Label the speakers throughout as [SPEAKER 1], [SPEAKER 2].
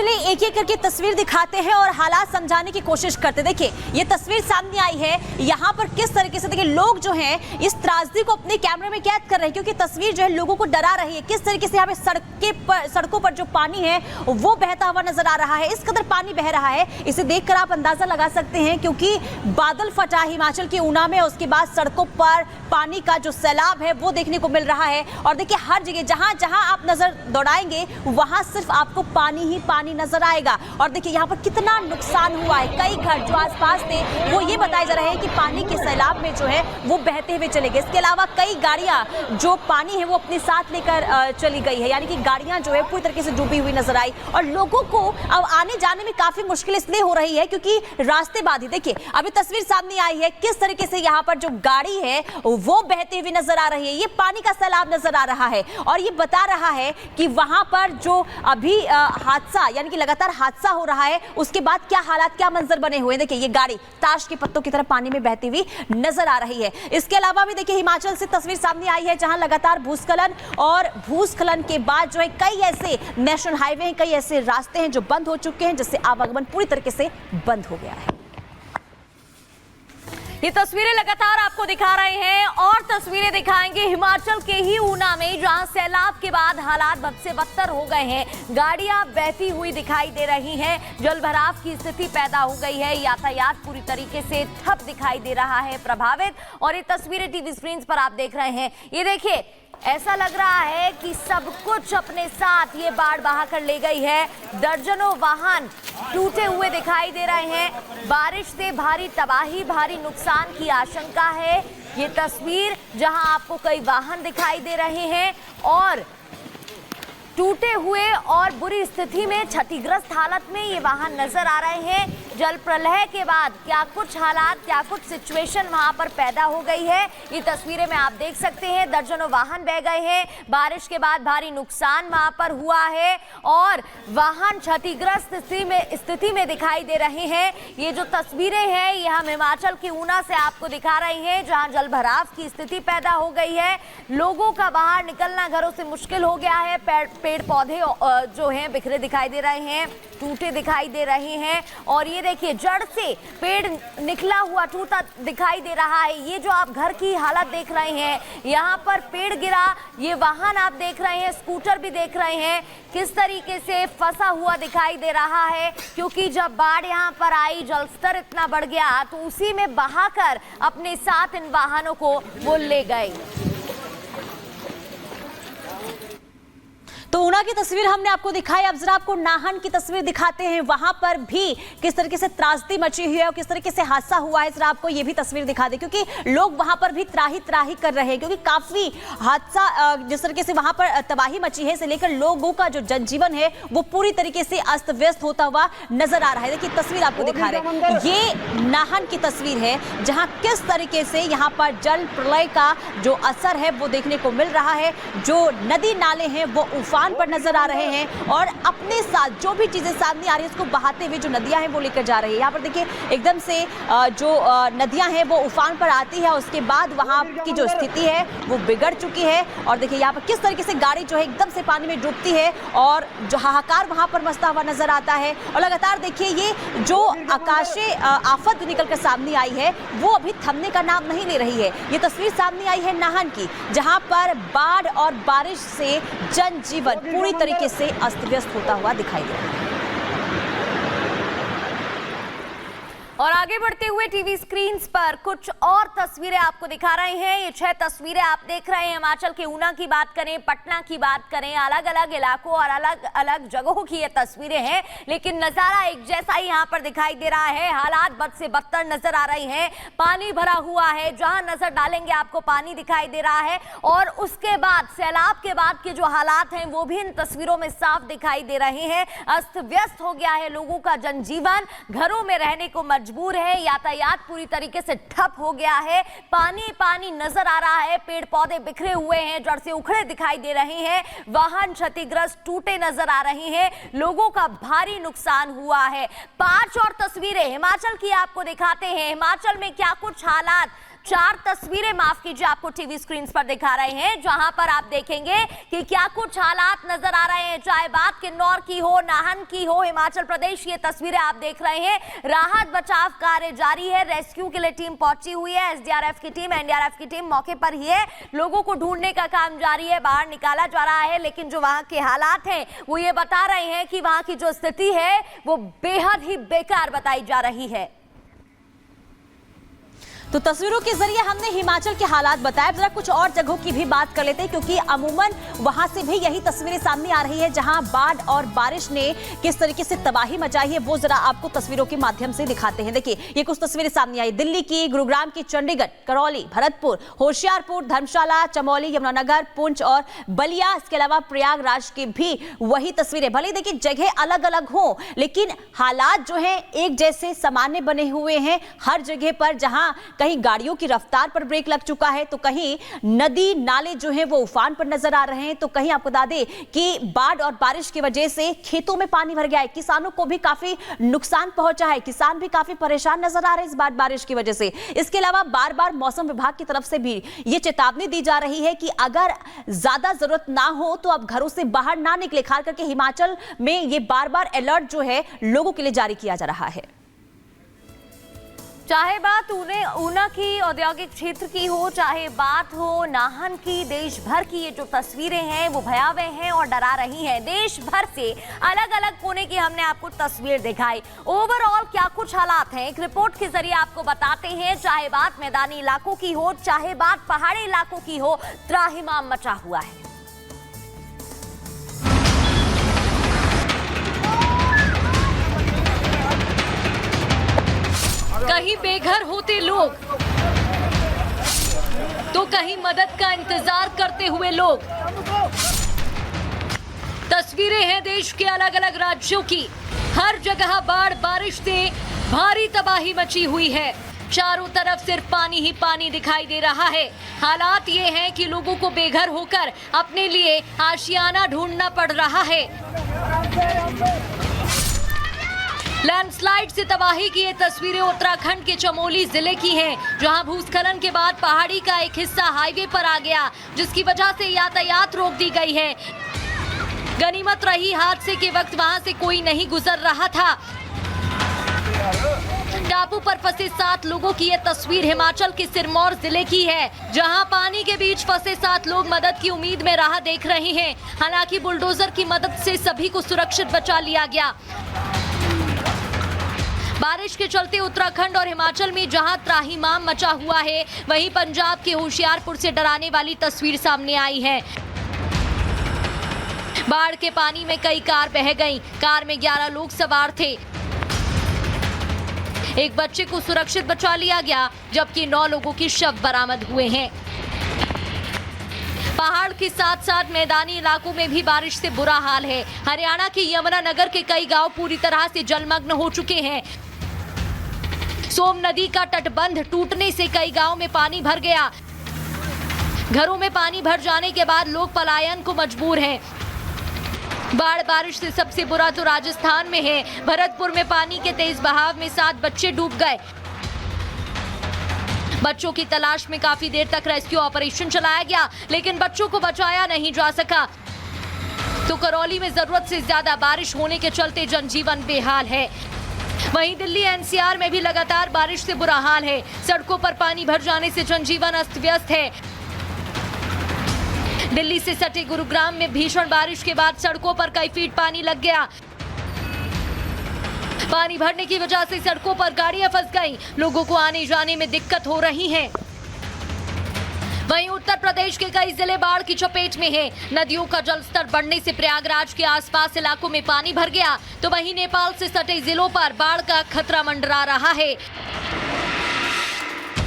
[SPEAKER 1] चलिए एक एक करके तस्वीर दिखाते हैं और हालात समझाने की कोशिश करते। देखिए ये तस्वीर सामने आई है, यहाँ पर किस तरीके से देखिए लोग जो हैं इस त्रासदी को अपने कैमरे में कैद कर रहे हैं, क्योंकि तस्वीर जो है लोगों को डरा रही है। किस तरीके से यहाँ पे सड़कों पर जो पानी है वो बहता हुआ नजर आ रहा है, इस कदर पानी बह रहा है। इसे देखकर आप अंदाजा लगा सकते हैं, क्योंकि बादल फटा हिमाचल के ऊना में, उसके बाद सड़कों पर पानी का जो सैलाब है वो देखने को मिल रहा है। और देखिए हर जगह जहां जहां आप नजर दौड़ाएंगे वहां सिर्फ आपको पानी ही पानी नजर आएगा। और देखिए यहाँ पर कितना नुकसान हुआ है, कई घर जो आसपास थे वो ये बताए जा रहे हैं कि पानी के सैलाब में जो है वो बहते हुए चले गए। इसके अलावा कई गाड़ियां जो पानी है वो अपने साथ लेकर चली गई है, यानी कि गाड़ियां जो है पूरी तरीके से डूबी हुई नजर आई। और लोगों को अब आने जाने में काफी मुश्किल इसलिए हो रही है क्योंकि रास्ते बाधित। देखिए अभी तस्वीर सामने आई है, किस तरीके से यहाँ पर जो गाड़ी है वो बहते हुए नजर आ रही है, ये पानी का सैलाब नजर आ रहा है। और ये बता रहा है कि वहां पर जो अभी हादसा यानी कि लगातार हादसा हो रहा है उसके बाद क्या हालात, क्या मंजर बने हुए हैं। देखिए ये गाड़ी ताश के पत्तों की तरह पानी में बहती हुई नजर आ रही है। इसके अलावा भी देखिए हिमाचल से तस्वीर सामने आई है जहां लगातार भूस्खलन और भूस्खलन के बाद जो है कई ऐसे नेशनल हाईवे हैं, कई ऐसे रास्ते हैं जो बंद हो चुके हैं, जिससे आवागमन पूरी तरीके से बंद हो गया है। ये तस्वीरें लगातार आपको दिखा रहे हैं और तस्वीरें दिखाएंगे हिमाचल के ही ऊना में, जहां सैलाब के बाद हालात बद से बदतर हो गए हैं। गाड़ियां बहती हुई दिखाई दे रही हैं, जलभराव की स्थिति पैदा हो गई है, यातायात पूरी तरीके से ठप दिखाई दे रहा है, प्रभावित। और ये तस्वीरें टीवी स्क्रीन पर आप देख रहे हैं। ये देखिए ऐसा लग रहा है कि सब कुछ अपने साथ ये बाढ़ बहा कर ले गई है। दर्जनों वाहन टूटे हुए दिखाई दे रहे हैं। बारिश से भारी तबाही, भारी नुकसान की आशंका है। ये तस्वीर जहां आपको कई वाहन दिखाई दे रहे हैं और टूटे हुए और बुरी स्थिति में, क्षतिग्रस्त हालत में ये वाहन नजर आ रहे हैं। जल प्रलय के बाद क्या कुछ हालात, क्या कुछ सिचुएशन वहां पर पैदा हो गई है, ये तस्वीरें में आप देख सकते हैं। दर्जनों वाहन बह गए हैं, बारिश के बाद भारी नुकसान वहां पर हुआ है और वाहन क्षतिग्रस्त स्थिति में दिखाई दे रहे हैं। ये जो तस्वीरें हैं ये हम हिमाचल के ऊना से आपको दिखा रहे हैं, जहां जल भराव की स्थिति पैदा हो गई है। लोगों का बाहर निकलना घरों से मुश्किल हो गया है। पेड़ पौधे जो हैं बिखरे दिखाई दे रहे हैं, टूटे दिखाई दे रहे हैं। और ये देखिए जड़ से पेड़ निकला हुआ टूटा दिखाई दे रहा है। ये जो आप घर की हालत देख रहे हैं, यहाँ पर पेड़ गिरा, ये वाहन आप देख रहे हैं, स्कूटर भी देख रहे हैं, किस तरीके से फंसा हुआ दिखाई दे रहा है। क्योंकि जब बाढ़ यहाँ पर आई, जल स्तर इतना बढ़ गया तो उसी में बहाकर अपने साथ इन वाहनों को वो ले गए। तो ऊना की तस्वीर हमने आपको दिखाई, अब जरा आपको नाहन की तस्वीर दिखाते हैं। वहां पर भी किस तरीके से त्रासदी मची हुई है और किस तरीके से हादसा हुआ है, जरा आपको ये भी तस्वीर दिखा दे, क्योंकि लोग वहां पर भी त्राही त्राही कर रहे हैं, क्योंकि काफी हादसा जिस तरीके से वहां पर तबाही मची है, इसे लेकर लोगों का जो जनजीवन है वो पूरी तरीके से अस्त व्यस्त होता हुआ नजर आ रहा है। देखिए तस्वीर आपको दिखा रहे हैं, ये नाहन की तस्वीर है जहां किस तरीके से यहाँ पर जल प्रलय का जो असर है वो देखने को मिल रहा है। जो नदी नाले हैं वो उफान पर नजर आ रहे हैं और अपने साथ जो भी चीजें सामने आ रही है उसको बहाते हुए जो नदियां हैं वो लेकर जा रही है। यहाँ पर देखिए एकदम से जो नदियां हैं वो उफान पर आती है, उसके बाद वहां की जो स्थिति है वो बिगड़ चुकी है। और देखिए यहाँ पर किस तरीके से गाड़ी जो है एकदम से पानी में डूबती है और जो हाहाकार वहां पर मचता हुआ नजर आता है। और लगातार देखिए ये जो आकाशीय आफत निकल कर सामने आई है वो अभी थमने का नाम नहीं ले रही है। ये तस्वीर सामने आई है नाहन की, जहां पर बाढ़ और बारिश से जनजीवन पूरी तरीके से अस्त व्यस्त होता हुआ दिखाई दे रहा है। और आगे बढ़ते हुए टीवी स्क्रीन पर कुछ और तस्वीरें आपको दिखा रहे हैं। ये 6 तस्वीरें आप देख रहे हैं। हिमाचल के ऊना की बात करें, पटना की बात करें, अलग अलग इलाकों और अलग अलग जगहों की ये तस्वीरें हैं, लेकिन नजारा एक जैसा ही यहाँ पर दिखाई दे रहा है। हालात बद से बदतर नजर आ रही हैं, पानी भरा हुआ है, जहां नजर डालेंगे आपको पानी दिखाई दे रहा है। और उसके बाद सैलाब के बाद के जो हालात हैं वो भी इन तस्वीरों में साफ दिखाई दे रहे हैं। अस्त व्यस्त हो गया है लोगों का जनजीवन, घरों में रहने को मजबूर है, यातायात पूरी तरीके से ठप हो गया है, पानी पानी नजर आ रहा है, पेड़ पौधे बिखरे हुए हैं, जड़ से उखड़े दिखाई दे रहे हैं, वाहन क्षतिग्रस्त टूटे नजर आ रहे हैं, लोगों का भारी नुकसान हुआ है। 5 और तस्वीरें हिमाचल की आपको दिखाते हैं। हिमाचल में क्या कुछ हालात 4 तस्वीरें माफ कीजिए आपको टीवी स्क्रीन पर दिखा रहे हैं, जहां पर आप देखेंगे कि क्या कुछ हालात नजर आ रहे हैं, चाहे बात किन्नौर की हो, नाहन की हो, हिमाचल प्रदेश। ये तस्वीरें आप देख रहे हैं। राहत बचाव कार्य जारी है, रेस्क्यू के लिए टीम पहुंची हुई है, एसडीआरएफ की टीम, एनडीआरएफ की टीम मौके पर ही है। लोगों को ढूंढने का काम जारी है, बाहर निकाला जा रहा है, लेकिन जो वहां के हालात हैं वो ये बता रहे हैं कि वहां की जो स्थिति है वो बेहद ही बेकार बताई जा रही है।
[SPEAKER 2] तो तस्वीरों के जरिए हमने हिमाचल के हालात बताए, जरा कुछ और जगहों की भी बात कर लेते हैं, क्योंकि अमूमन वहां से भी यही तस्वीरें सामने आ रही है जहां बाढ़ और बारिश ने किस तरीके से तबाही मचाई है, वो जरा आपको तस्वीरों के माध्यम से दिखाते हैं। देखिए, ये कुछ तस्वीरें सामने आई, दिल्ली की, गुरुग्राम की, चंडीगढ़, करौली, भरतपुर, होशियारपुर, धर्मशाला, चमोली, यमुनानगर, पुंछ और बलिया, इसके अलावा प्रयागराज की भी वही तस्वीरें। भले देखिए जगह अलग अलग हो, लेकिन हालात जो है एक जैसे सामान्य बने हुए हैं हर जगह पर। जहां कहीं गाड़ियों की रफ्तार पर ब्रेक लग चुका है, तो कहीं नदी नाले जो हैं वो उफान पर नजर आ रहे हैं, तो कहीं आपको बता दें कि बाढ़ और बारिश की वजह से खेतों में पानी भर गया है, किसानों को भी काफी नुकसान पहुंचा है, किसान भी काफी परेशान नजर आ रहे हैं इस बाढ़ बारिश की वजह से। इसके अलावा बार बार मौसम विभाग की तरफ से भी ये चेतावनी दी जा रही है कि अगर ज्यादा जरूरत ना हो तो आप घरों से बाहर ना निकले। खास करके हिमाचल में ये बार बार अलर्ट जो है लोगों के लिए जारी किया जा रहा है।
[SPEAKER 1] चाहे बात ऊना की औद्योगिक क्षेत्र की हो, चाहे बात हो नाहन की, देश भर की ये जो तस्वीरें हैं वो भयावह हैं और डरा रही हैं। देश भर से अलग अलग कोने की हमने आपको तस्वीर दिखाई। ओवरऑल क्या कुछ हालात हैं एक रिपोर्ट के जरिए आपको बताते हैं। चाहे बात मैदानी इलाकों की हो, चाहे बात पहाड़ी इलाकों की हो, त्राहिमाम मचा हुआ है।
[SPEAKER 3] कहीं बेघर होते लोग तो कहीं मदद का इंतजार करते हुए लोग। तस्वीरें हैं देश के अलग अलग राज्यों की, हर जगह बाढ़ बारिश से भारी तबाही मची हुई है। चारों तरफ सिर्फ पानी ही पानी दिखाई दे रहा है। हालात ये हैं कि लोगों को बेघर होकर अपने लिए आशियाना ढूंढना पड़ रहा है। लैंडस्लाइड से तबाही की ये तस्वीरें उत्तराखंड के चमोली जिले की हैं, जहां भूस्खलन के बाद पहाड़ी का एक हिस्सा हाईवे पर आ गया, जिसकी वजह से यातायात रोक दी गई है। गनीमत रही हादसे के वक्त वहां से कोई नहीं गुजर रहा था। टापू पर फंसे 7 लोगों की ये तस्वीर हिमाचल के सिरमौर जिले की है, जहां पानी के बीच फंसे 7 लोग मदद की उम्मीद में राह देख रहे हैं। हालांकि बुलडोजर की मदद से सभी को सुरक्षित बचा लिया गया। बारिश के चलते उत्तराखंड और हिमाचल में जहां त्राहिमाम मचा हुआ है, वहीं पंजाब के होशियारपुर से डराने वाली तस्वीर सामने आई है। बाढ़ के पानी में कई कार बह गईं। कार में 11 लोग सवार थे। एक बच्चे को सुरक्षित बचा लिया गया, जबकि 9 लोगों के शव बरामद हुए हैं। पहाड़ के साथ साथ मैदानी इलाकों में भी बारिश से बुरा हाल है। हरियाणा के यमुनानगर के कई गांव पूरी तरह से जलमग्न हो चुके हैं। सोम नदी का तटबंध टूटने से कई गांव में पानी भर गया। घरों में पानी भर जाने के बाद लोग पलायन को मजबूर हैं। बाढ़ बारिश से सबसे बुरा तो राजस्थान में है। भरतपुर में पानी के तेज बहाव में 7 बच्चे डूब गए। बच्चों की तलाश में काफी देर तक रेस्क्यू ऑपरेशन चलाया गया, लेकिन बच्चों को बचाया नहीं जा सका। तो करौली में जरूरत से ज्यादा बारिश होने के चलते जनजीवन बेहाल है। वहीं दिल्ली एनसीआर में भी लगातार बारिश से बुरा हाल है। सड़कों पर पानी भर जाने से जनजीवन अस्त व्यस्त है। दिल्ली से सटे गुरुग्राम में भीषण बारिश के बाद सड़कों पर कई फीट पानी लग गया। पानी भरने की वजह से सड़कों पर गाड़ियां फंस गईं। लोगों को आने जाने में दिक्कत हो रही है। वहीं उत्तर प्रदेश के कई जिले बाढ़ की चपेट में हैं। नदियों का जलस्तर बढ़ने से प्रयागराज के आसपास इलाकों में पानी भर गया, तो वहीं नेपाल से सटे जिलों पर बाढ़ का खतरा मंडरा रहा है।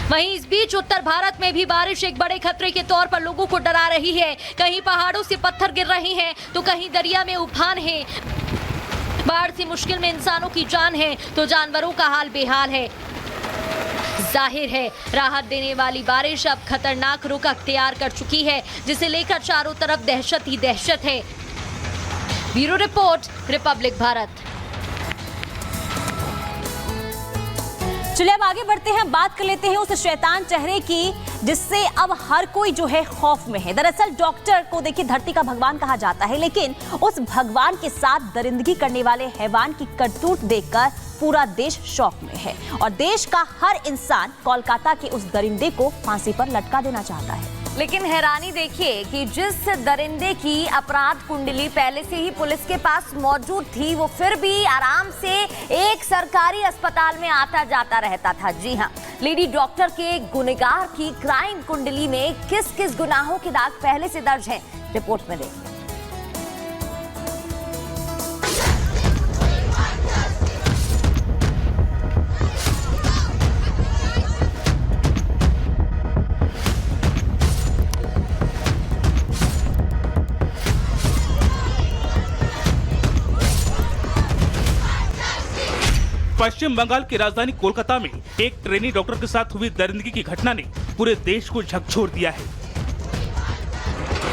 [SPEAKER 3] वहीं इस बीच उत्तर भारत में भी बारिश एक बड़े खतरे के तौर पर लोगों को डरा रही है। कहीं पहाड़ों से पत्थर गिर रहे हैं, तो कहीं दरिया में उफान है। बाढ़ से मुश्किल में इंसानों की जान है, तो जानवरों का हाल बेहाल है। जाहिर है राहत देने वाली बारिश अब खतरनाक रुख अख्तियार कर चुकी है, जिसे लेकर चारों तरफ दहशत ही दहशत है। Bureau report, Republic Bharat.
[SPEAKER 2] चलिए अब आगे बढ़ते हैं, बात कर लेते हैं उस शैतान चेहरे की जिससे अब हर कोई जो है खौफ में है। दरअसल डॉक्टर को देखिए धरती का भगवान कहा जाता है, लेकिन उस भगवान के साथ दरिंदगी करने वाले हैवान की करतूत देखकर पूरा देश शौक में है और देश का हर इंसान कोलकाता के उस दरिंदे को फांसी पर लटका देना चाहता है।
[SPEAKER 1] लेकिन हैरानी देखिए कि जिस दरिंदे की अपराध कुंडली पहले से ही पुलिस के पास मौजूद थी, वो फिर भी आराम से एक सरकारी अस्पताल में आता जाता रहता था। जी हाँ, लेडी डॉक्टर के गुनहगार की क्राइम कुंडली में किस किस गुनाहों के दाग पहले से दर्ज हैं, रिपोर्ट में देखिए।
[SPEAKER 4] पश्चिम बंगाल की राजधानी कोलकाता में एक ट्रेनी डॉक्टर के साथ हुई दरिंदगी की घटना ने पूरे देश को झकझोर दिया है।